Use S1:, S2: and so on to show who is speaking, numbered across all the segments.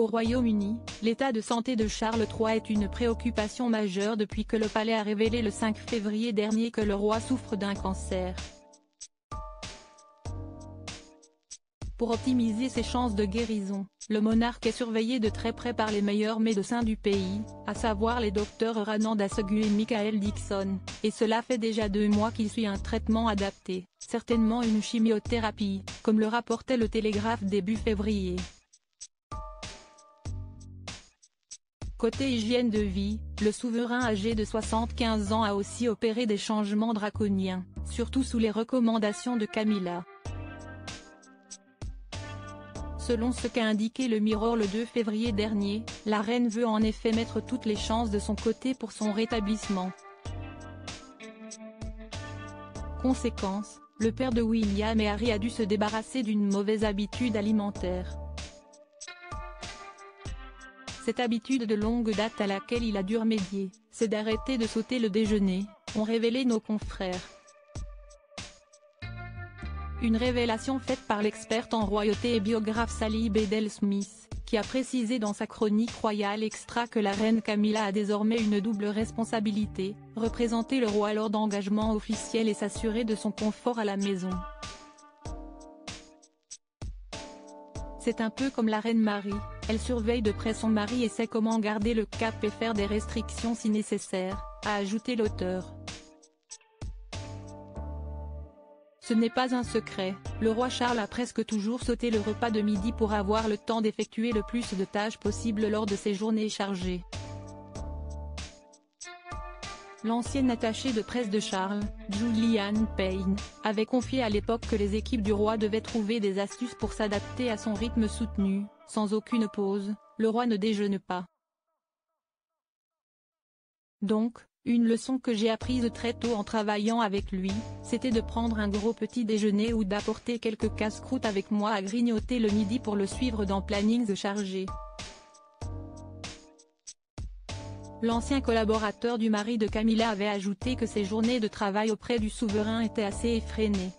S1: Au Royaume-Uni, l'état de santé de Charles III est une préoccupation majeure depuis que le palais a révélé le 5 février dernier que le roi souffre d'un cancer. Pour optimiser ses chances de guérison, le monarque est surveillé de très près par les meilleurs médecins du pays, à savoir les docteurs Ranand Assegu et Michael Dixon, et cela fait déjà 2 mois qu'il suit un traitement adapté, certainement une chimiothérapie, comme le rapportait le Télégraphe début février. Côté hygiène de vie, le souverain âgé de 75 ans a aussi opéré des changements draconiens, surtout sous les recommandations de Camilla. Selon ce qu'a indiqué le Mirror le 2 février dernier, la reine veut en effet mettre toutes les chances de son côté pour son rétablissement. Conséquence, le père de William et Harry a dû se débarrasser d'une mauvaise habitude alimentaire. Cette habitude de longue date à laquelle il a dû remédier, c'est d'arrêter de sauter le déjeuner, ont révélé nos confrères. Une révélation faite par l'experte en royauté et biographe Sally Bedell-Smith, qui a précisé dans sa chronique Royal Extra que la reine Camilla a désormais une double responsabilité, représenter le roi lors d'engagements officiels et s'assurer de son confort à la maison. C'est un peu comme la reine Marie, elle surveille de près son mari et sait comment garder le cap et faire des restrictions si nécessaire, a ajouté l'auteur. Ce n'est pas un secret, le roi Charles a presque toujours sauté le repas de midi pour avoir le temps d'effectuer le plus de tâches possible lors de ses journées chargées. L'ancienne attachée de presse de Charles, Julianne Payne, avait confié à l'époque que les équipes du roi devaient trouver des astuces pour s'adapter à son rythme soutenu, sans aucune pause, le roi ne déjeune pas. Donc, une leçon que j'ai apprise très tôt en travaillant avec lui, c'était de prendre un gros petit déjeuner ou d'apporter quelques casse-croûtes avec moi à grignoter le midi pour le suivre dans plannings chargés. L'ancien collaborateur du mari de Camilla avait ajouté que ses journées de travail auprès du souverain étaient assez effrénées.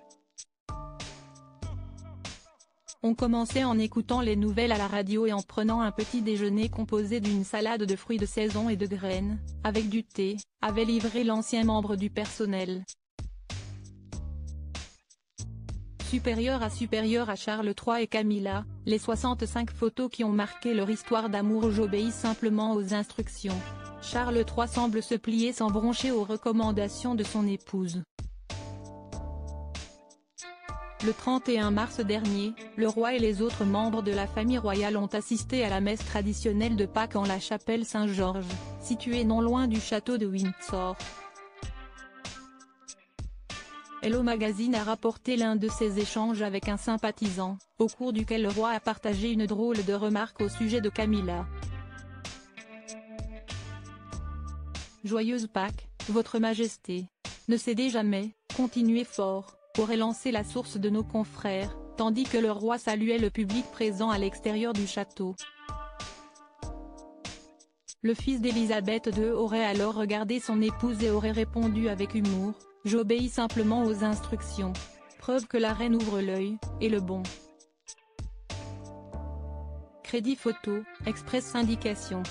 S1: On commençait en écoutant les nouvelles à la radio et en prenant un petit déjeuner composé d'une salade de fruits de saison et de graines, avec du thé, avait livré l'ancien membre du personnel. Supérieur à Charles III et Camilla, les 65 photos qui ont marqué leur histoire d'amour. J'obéis simplement aux instructions. Charles III semble se plier sans broncher aux recommandations de son épouse. Le 31 mars dernier, le roi et les autres membres de la famille royale ont assisté à la messe traditionnelle de Pâques en la chapelle Saint-Georges, située non loin du château de Windsor. Hello Magazine a rapporté l'un de ces échanges avec un sympathisant, au cours duquel le roi a partagé une drôle de remarque au sujet de Camilla. Joyeuse Pâques, Votre Majesté. Ne cédez jamais, continuez fort, aurait lancé la source de nos confrères, tandis que le roi saluait le public présent à l'extérieur du château. Le fils d'Élisabeth II aurait alors regardé son épouse et aurait répondu avec humour, « J'obéis simplement aux instructions ». Preuve que la reine ouvre l'œil, et le bon. Crédit photo, Express Syndication.